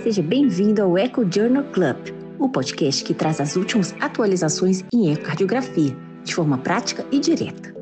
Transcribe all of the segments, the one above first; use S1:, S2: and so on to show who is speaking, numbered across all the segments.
S1: Seja bem-vindo ao Echo Journal Club, o podcast que traz as últimas atualizações em ecocardiografia, de forma prática e direta.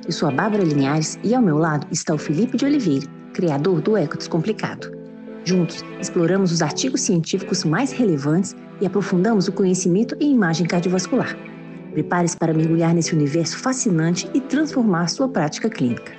S1: Eu sou a Bárbara Linhares e ao meu lado está o Felipe de Oliveira, criador do Eco Descomplicado. Juntos, exploramos os artigos científicos mais relevantes e aprofundamos o conhecimento em imagem cardiovascular. Prepare-se para mergulhar nesse universo fascinante e transformar sua prática clínica.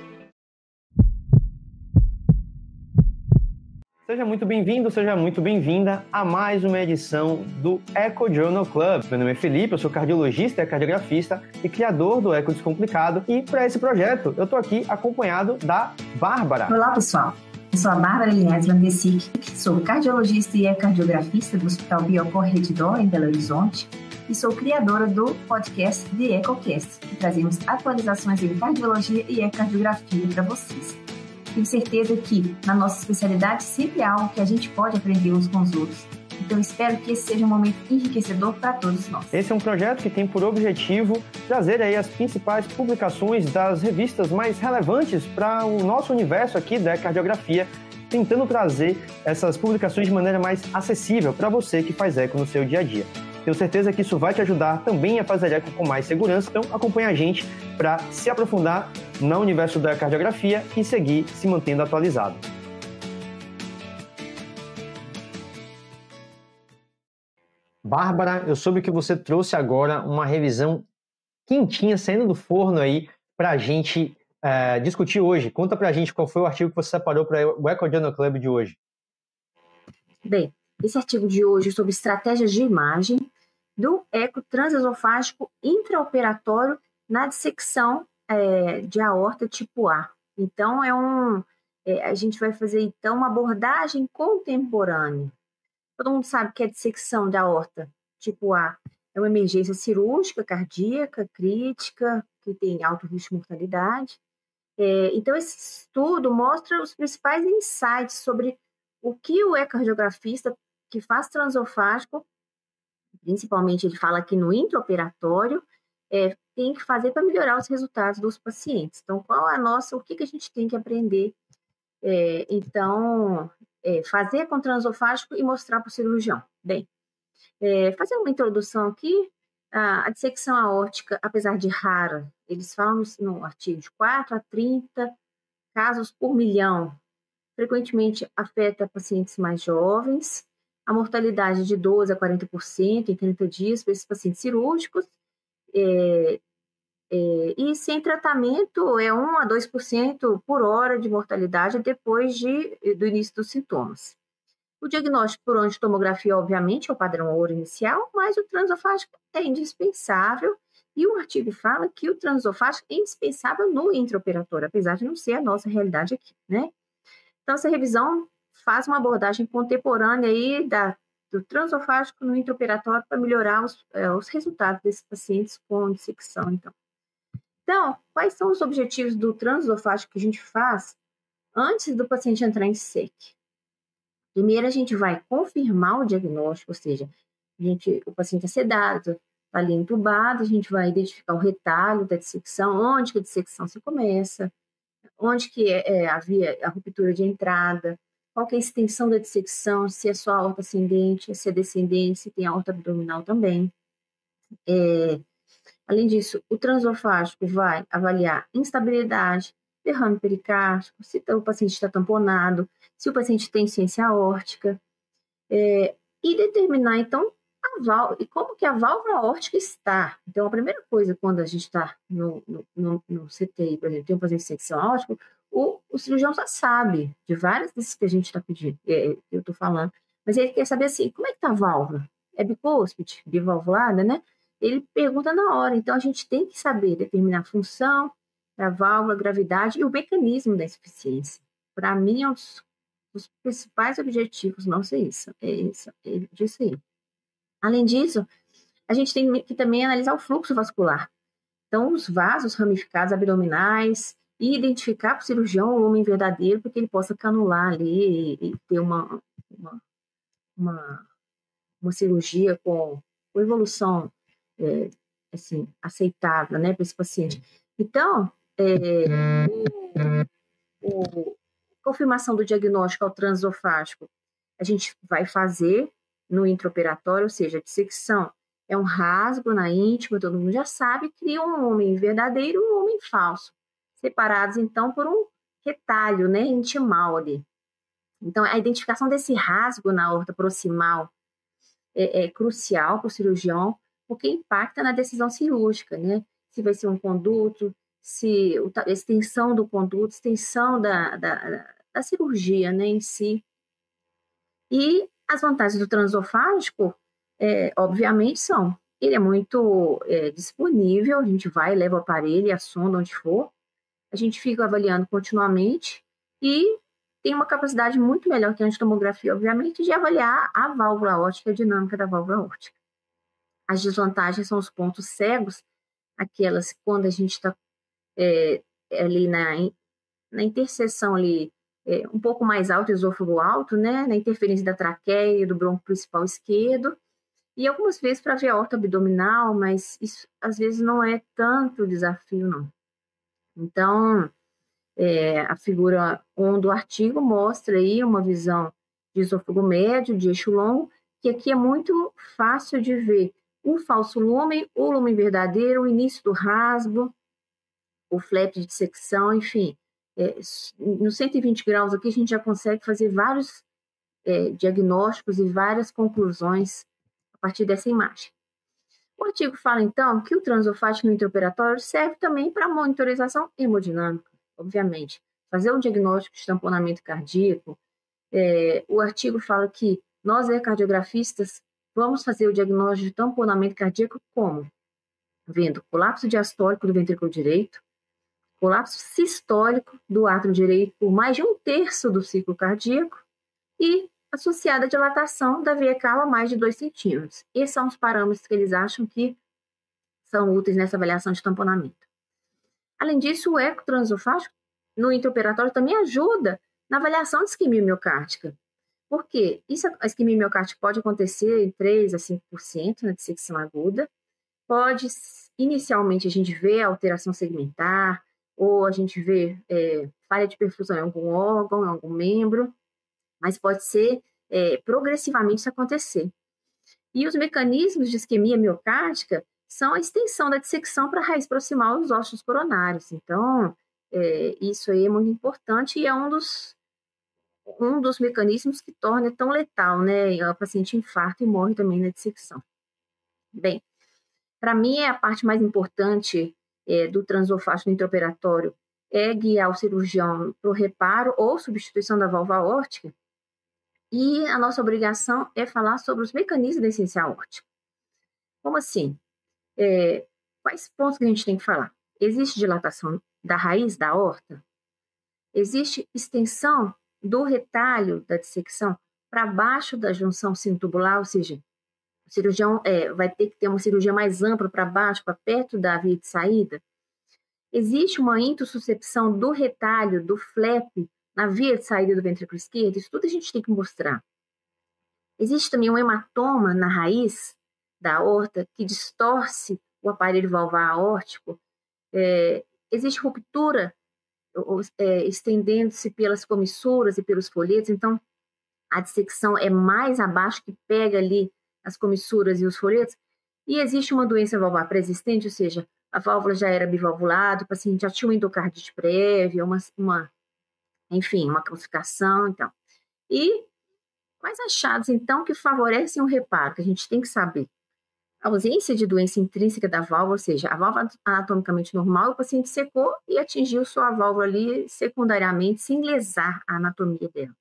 S2: Seja muito bem-vindo, seja muito bem-vinda a mais uma edição do Echo Journal Club. Meu nome é Felipe, eu sou cardiologista e cardiografista e criador do Eco Descomplicado. E para esse projeto, eu estou aqui acompanhado da Bárbara.
S3: Olá, pessoal. Eu sou a Bárbara Linhares Landesic, sou cardiologista e cardiografista do Hospital Biocor Redditor, em Belo Horizonte, e sou criadora do podcast The EchoCast, que trazemos atualizações em cardiologia e ecocardiografia para vocês. Tenho certeza que, na nossa especialidade, sempre há algo que a gente pode aprender uns com os outros. Então, espero que esse seja um momento enriquecedor para todos nós.
S2: Esse é um projeto que tem por objetivo trazer aí as principais publicações das revistas mais relevantes para o nosso universo aqui da cardiografia, tentando trazer essas publicações de maneira mais acessível para você que faz eco no seu dia a dia. Tenho certeza que isso vai te ajudar também a fazer eco com mais segurança, então acompanha a gente para se aprofundar no universo da cardiografia e seguir se mantendo atualizado. Bárbara, eu soube que você trouxe agora uma revisão quentinha saindo do forno aí para a gente discutir hoje. Conta para a gente qual foi o artigo que você separou para o Echo Journal Club de hoje.
S3: Bem, esse artigo de hoje é sobre estratégias de imagem do eco transesofágico intraoperatório na dissecção de aorta tipo A. Então, a gente vai fazer então uma abordagem contemporânea. Todo mundo sabe que a dissecção de aorta tipo A é uma emergência cirúrgica, cardíaca, crítica, que tem alto risco de mortalidade. Então, esse estudo mostra os principais insights sobre o que o ecocardiografista que faz transesofágico, principalmente ele fala aqui no intraoperatório, tem que fazer para melhorar os resultados dos pacientes. Então, o que a gente tem que aprender? Fazer com transesofágico e mostrar para o cirurgião. Bem, fazendo uma introdução aqui, a dissecção aórtica, apesar de rara, eles falam no artigo de 4 a 30 casos por milhão, frequentemente afeta pacientes mais jovens, a mortalidade de 12% a 40% em 30 dias para esses pacientes cirúrgicos, e sem tratamento é 1 a 2% por hora de mortalidade depois do início dos sintomas. O diagnóstico por angiotomografia, obviamente, é o padrão ouro inicial, mas o transesofágico é indispensável, e o artigo fala que o transesofágico é indispensável no intraoperatório, apesar de não ser a nossa realidade aqui, né? Então, essa revisão faz uma abordagem contemporânea aí do transesofágico no intraoperatório para melhorar os resultados desses pacientes com dissecção, Então, quais são os objetivos do transesofágico que a gente faz antes do paciente entrar em SEC? Primeiro, a gente vai confirmar o diagnóstico, ou seja, o paciente é sedado, está ali entubado, a gente vai identificar o retalho da dissecção, onde que a dissecção se começa, onde que havia a ruptura de entrada, qual que é a extensão da dissecção, se é só aorta ascendente, se é descendente, se tem aorta abdominal também. Além disso, o transesofágico vai avaliar instabilidade, derrame pericárdico, se o paciente está tamponado, se o paciente tem insuficiência aórtica, e determinar, então, e como que a válvula aórtica está. Então, a primeira coisa, quando a gente está no CTI, por exemplo, tem um paciente de dissecção aórtica, o cirurgião já sabe de várias desses que a gente está pedindo, eu estou falando, mas ele quer saber assim, como é que está a válvula? É bicúspide, bivalvulada, né? Ele pergunta na hora, então a gente tem que saber determinar a função da válvula, a gravidade e o mecanismo da insuficiência. Para mim, é um dos principais objetivos nosso disso aí. Além disso, a gente tem que também analisar o fluxo vascular. Então, os vasos ramificados abdominais e identificar para o cirurgião o homem verdadeiro para que ele possa canular ali e ter uma cirurgia com evolução aceitável, né, para esse paciente. Então, confirmação do diagnóstico ao transesofágico, a gente vai fazer no intraoperatório, ou seja, a dissecção é um rasgo na íntima, todo mundo já sabe, cria um homem verdadeiro e um homem falso, separados, então, por um retalho, né, intimal ali. Então, a identificação desse rasgo na aorta proximal é crucial para o cirurgião, porque impacta na decisão cirúrgica, né? Se vai ser um conduto, se a extensão do conduto, extensão da cirurgia, né, em si. E as vantagens do transesofágico, obviamente, são: ele é muito disponível, a gente vai, leva o aparelho e a sonda onde for, a gente fica avaliando continuamente e tem uma capacidade muito melhor que a angiotomografia, obviamente, de avaliar a válvula aórtica e a dinâmica da válvula aórtica. As desvantagens são os pontos cegos, aquelas quando a gente está ali na interseção ali, um pouco mais alto, esôfago alto, né, na interferência da traqueia e do bronco principal esquerdo, e algumas vezes para ver a aorta abdominal, mas isso às vezes não é tanto desafio, não. Então, a figura 1 do artigo mostra aí uma visão de esôfago médio, de eixo longo, que aqui é muito fácil de ver o falso lúmen, o lúmen verdadeiro, o início do rasgo, o flap de dissecção, enfim. No 120 graus aqui a gente já consegue fazer vários diagnósticos e várias conclusões a partir dessa imagem. O artigo fala, então, que o transesofágico no intraoperatório serve também para monitorização hemodinâmica, obviamente. Fazer um diagnóstico de tamponamento cardíaco. O artigo fala que nós, ecocardiografistas, vamos fazer o diagnóstico de tamponamento cardíaco como? Vendo colapso diastólico do ventrículo direito, colapso sistólico do átrio direito por mais de 1/3 do ciclo cardíaco e associada à dilatação da veia cava a mais de 2 centímetros. Esses são os parâmetros que eles acham que são úteis nessa avaliação de tamponamento. Além disso, o eco transesofágico no intraoperatório também ajuda na avaliação de isquemia miocárdica. Por quê? A isquemia miocárdica pode acontecer em 3 a 5% na dissecção aguda. Pode, inicialmente, a gente ver alteração segmentar, ou a gente vê falha de perfusão em algum órgão, em algum membro, mas pode ser progressivamente isso acontecer. E os mecanismos de isquemia miocárdica são a extensão da dissecção para a raiz proximal dos ossos coronários. Então, isso aí é muito importante e é um dos mecanismos que torna tão letal, né? O paciente infarta e morre também na dissecção. Bem, para mim, a parte mais importante do transesofágico no intraoperatório é guiar o cirurgião para o reparo ou substituição da válvula aórtica. E a nossa obrigação é falar sobre os mecanismos da essência aórtica. Como assim? Quais pontos que a gente tem que falar? Existe dilatação da raiz da aorta? Existe extensão do retalho da dissecção para baixo da junção sinotubular, ou seja, o cirurgião vai ter que ter uma cirurgia mais ampla para baixo, para perto da via de saída? Existe uma intussuscepção do retalho, do flap, na via de saída do ventrículo esquerdo? Isso tudo a gente tem que mostrar. Existe também um hematoma na raiz da aorta que distorce o aparelho valvar aórtico. Existe ruptura estendendo-se pelas comissuras e pelos folhetos, então a dissecção é mais abaixo, que pega ali as comissuras e os folhetos. E existe uma doença valvar pré-existente, ou seja, a válvula já era bivalvulada, o paciente já tinha uma endocardite prévia, enfim, uma calcificação, então. E quais achados, então, que favorecem o reparo, que a gente tem que saber? A ausência de doença intrínseca da válvula, ou seja, a válvula anatomicamente normal, o paciente secou e atingiu sua válvula ali secundariamente, sem lesar a anatomia dela.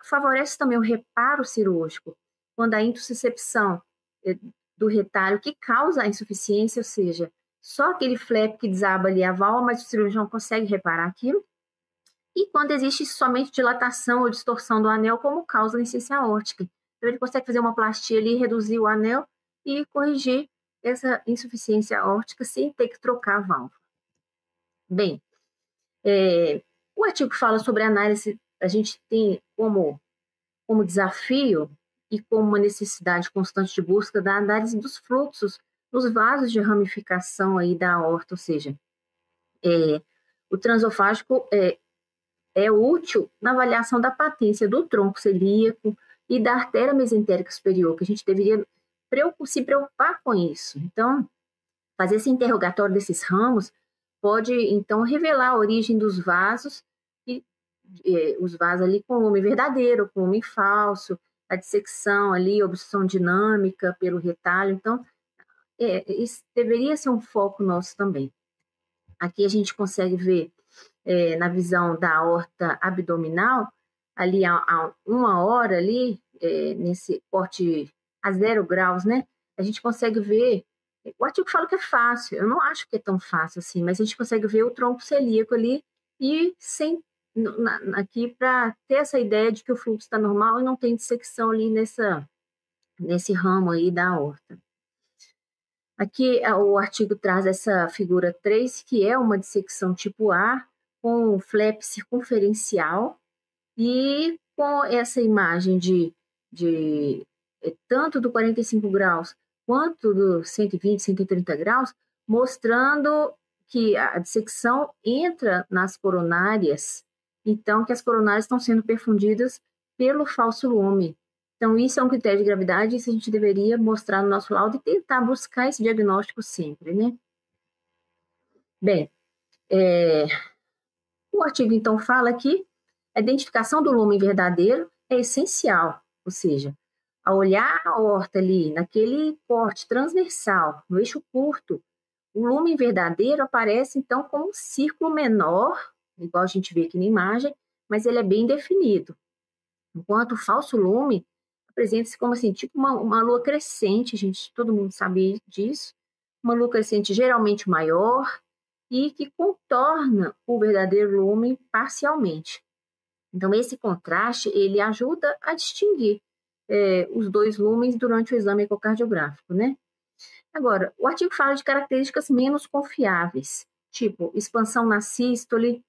S3: Favorece também o reparo cirúrgico, quando a intussuscepção do retalho que causa a insuficiência, ou seja, só aquele flap que desaba ali a válvula, mas o cirurgião consegue reparar aquilo. E quando existe somente dilatação ou distorção do anel como causa da insuficiência aórtica. Então, ele consegue fazer uma plastia ali, reduzir o anel e corrigir essa insuficiência aórtica sem ter que trocar a válvula. Bem, o artigo fala sobre a análise, a gente tem como desafio e como uma necessidade constante de busca da análise dos fluxos nos vasos de ramificação aí da aorta, ou seja, O transesofágico é útil na avaliação da patência do tronco celíaco e da artéria mesentérica superior, que a gente deveria se preocupar com isso. Então, fazer esse interrogatório desses ramos pode, então, revelar a origem dos vasos, e os vasos ali com lume verdadeiro, com lume falso, a dissecção ali, obstrução dinâmica pelo retalho. Então, isso deveria ser um foco nosso também. Aqui a gente consegue ver, na visão da aorta abdominal, ali a 1 hora ali, nesse corte a 0 graus, né? A gente consegue ver, o artigo fala que é fácil, eu não acho que é tão fácil assim, mas a gente consegue ver o tronco celíaco ali e aqui para ter essa ideia de que o fluxo está normal e não tem dissecção ali nesse ramo aí da aorta. Aqui o artigo traz essa figura 3, que é uma dissecção tipo A, com flap circunferencial e com essa imagem de tanto do 45 graus quanto do 120, 130 graus, mostrando que a dissecção entra nas coronárias, então que as coronárias estão sendo perfundidas pelo falso lume. Então, isso é um critério de gravidade, isso a gente deveria mostrar no nosso laudo e tentar buscar esse diagnóstico sempre, né? Bem, o artigo, então, fala que a identificação do lume verdadeiro é essencial, ou seja, ao olhar a aorta ali, naquele corte transversal, no eixo curto, o lume verdadeiro aparece, então, como um círculo menor, igual a gente vê aqui na imagem, mas ele é bem definido. Enquanto o falso lume apresenta-se como assim, tipo uma lua crescente, gente, todo mundo sabe disso, uma lua crescente geralmente maior e que contorna o verdadeiro lume parcialmente. Então, esse contraste, ele ajuda a distinguir os dois lumes durante o exame ecocardiográfico, né? Agora, o artigo fala de características menos confiáveis, tipo expansão na sístole,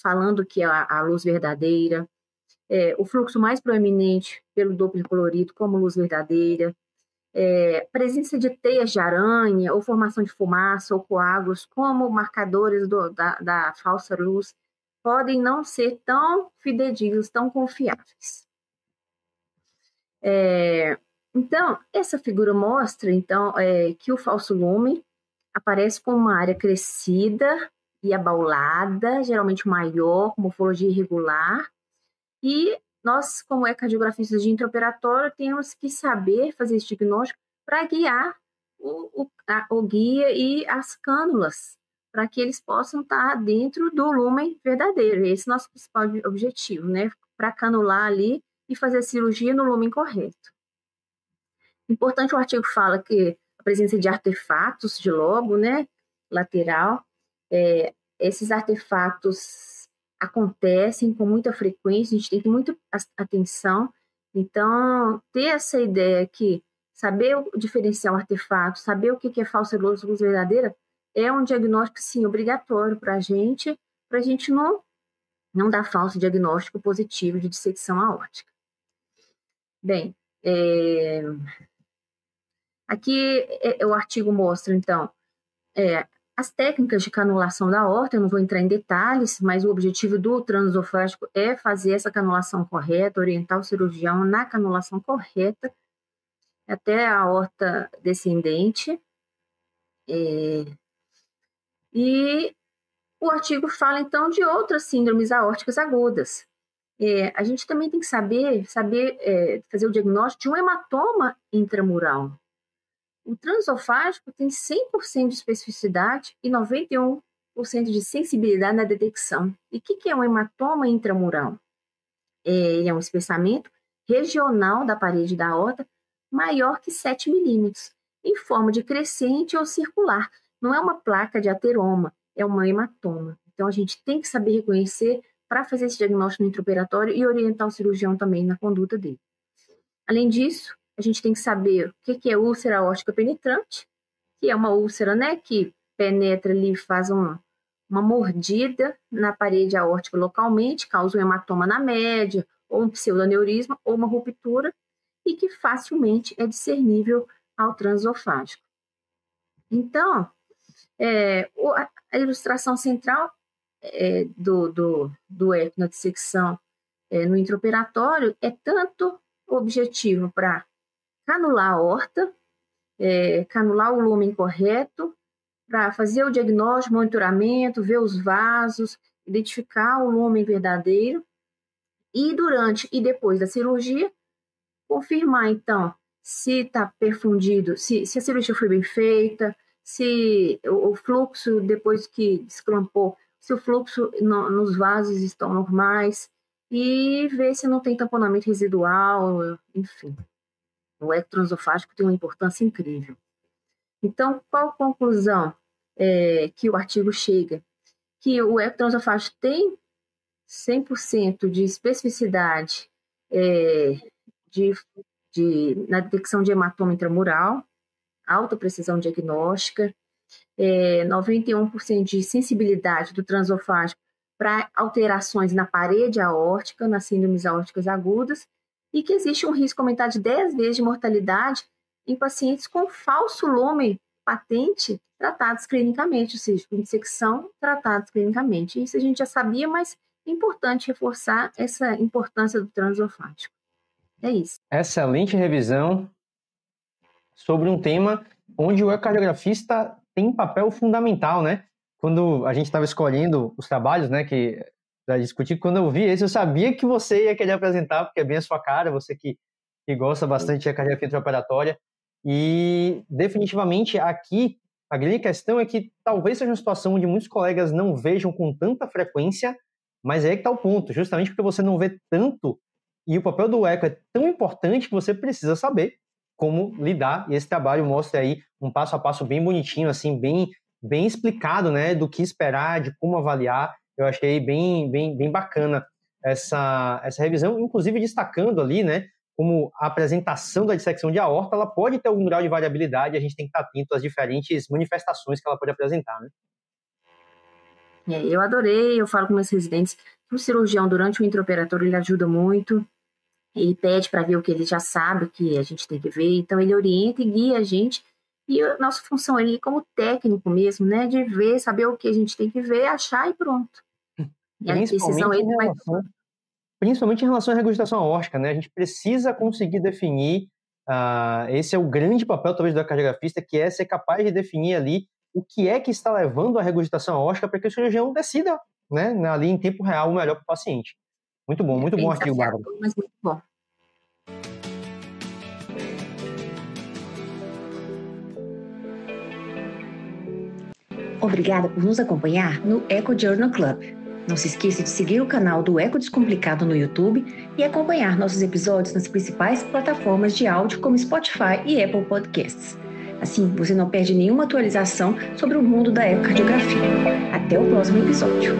S3: falando que é a luz verdadeira, o fluxo mais proeminente pelo Doppler colorido como luz verdadeira, presença de teias de aranha ou formação de fumaça ou coágulos como marcadores da falsa luz podem não ser tão fidedignos, tão confiáveis. Então, essa figura mostra então, que o falso lume aparece com uma área crescida e abaulada, geralmente maior, com morfologia irregular, e nós, como ecocardiografistas de intraoperatório, temos que saber fazer esse diagnóstico para guiar o guia e as cânulas, para que eles possam estar dentro do lumen verdadeiro. Esse é o nosso principal objetivo, né? Para canular ali e fazer a cirurgia no lumen correto. Importante, o artigo fala que a presença de artefatos de lobo, né, lateral, esses artefatos acontecem com muita frequência, a gente tem que ter muita atenção. Então, ter essa ideia que saber diferenciar o artefato, saber o que é falsa luz verdadeira, é um diagnóstico, sim, obrigatório para a gente não dar falso diagnóstico positivo de dissecção aórtica. Bem, aqui o artigo mostra, então, as técnicas de canulação da aorta. Eu não vou entrar em detalhes, mas o objetivo do transesofágico é fazer essa canulação correta, orientar o cirurgião na canulação correta, até a aorta descendente. E o artigo fala, então, de outras síndromes aórticas agudas. A gente também tem que saber fazer o diagnóstico de um hematoma intramural. O transesofágico tem 100% de especificidade e 91% de sensibilidade na detecção. E o que é um hematoma intramural? Ele é um espessamento regional da parede da aorta maior que 7 milímetros, em forma de crescente ou circular. Não é uma placa de ateroma, é um hematoma. Então, a gente tem que saber reconhecer para fazer esse diagnóstico no intraoperatório e orientar o cirurgião também na conduta dele. Além disso, a gente tem que saber o que é úlcera aórtica penetrante, que é uma úlcera, né, que penetra ali, faz uma mordida na parede aórtica localmente, causa um hematoma na média, ou um pseudoneurisma, ou uma ruptura, e que facilmente é discernível ao transesofágico. Então, a ilustração central do eco na dissecção no intraoperatório é tanto objetivo para canular a aorta, canular o lumen correto, para fazer o diagnóstico, monitoramento, ver os vasos, identificar o lumen verdadeiro, e durante e depois da cirurgia, confirmar, então, se está perfundido, se a cirurgia foi bem feita, se o fluxo, depois que desclampou, se o fluxo nos vasos estão normais, e ver se não tem tamponamento residual, enfim. O eco transesofágico tem uma importância incrível. Então, qual a conclusão que o artigo chega? Que o eco transesofágico tem 100% de especificidade na detecção de hematoma intramural, alta precisão diagnóstica, 91% de sensibilidade do transesofágico para alterações na parede aórtica, nas síndromes aórticas agudas, e que existe um risco aumentado de 10 vezes de mortalidade em pacientes com falso lumen patente tratados clinicamente, ou seja, com dissecção tratados clinicamente. Isso a gente já sabia, mas é importante reforçar essa importância do transesofágico. É isso.
S2: Excelente revisão sobre um tema onde o ecocardiografista tem um papel fundamental, né? Quando a gente estava escolhendo os trabalhos, né, que para discutir, quando eu vi esse, eu sabia que você ia querer apresentar, porque é bem a sua cara, você que gosta bastante de ecocardiografia intraoperatória. E definitivamente aqui a grande questão é que talvez seja uma situação onde muitos colegas não vejam com tanta frequência, mas é aí que está o ponto, justamente porque você não vê tanto, e o papel do eco é tão importante que você precisa saber como lidar, e esse trabalho mostra aí um passo a passo bem bonitinho, assim, bem explicado, né, do que esperar, de como avaliar. Eu achei bem bacana essa revisão, inclusive destacando ali, né, como a apresentação da dissecção de aorta, ela pode ter algum grau de variabilidade, a gente tem que estar atento às diferentes manifestações que ela pode apresentar, né?
S3: Eu adorei, eu falo com meus residentes, o cirurgião durante o intraoperatório ele ajuda muito, ele pede para ver o que ele já sabe, o que a gente tem que ver, então ele orienta e guia a gente, e a nossa função ali como técnico mesmo, né, de ver, saber o que a gente tem que ver, achar e pronto. E a decisão ele vai...
S2: Principalmente em relação à regurgitação aórtica, né? A gente precisa conseguir definir, esse é o grande papel talvez do cardiografista, que é ser capaz de definir ali o que é que está levando à regurgitação aórtica para que o cirurgião decida, né, ali em tempo real o melhor para o paciente. Muito bom artigo, Bárbara.
S3: Mas muito bom.
S1: Obrigada por nos acompanhar no Eco Journal Club. Não se esqueça de seguir o canal do Eco Descomplicado no YouTube e acompanhar nossos episódios nas principais plataformas de áudio como Spotify e Apple Podcasts. Assim, você não perde nenhuma atualização sobre o mundo da ecocardiografia. Até o próximo episódio.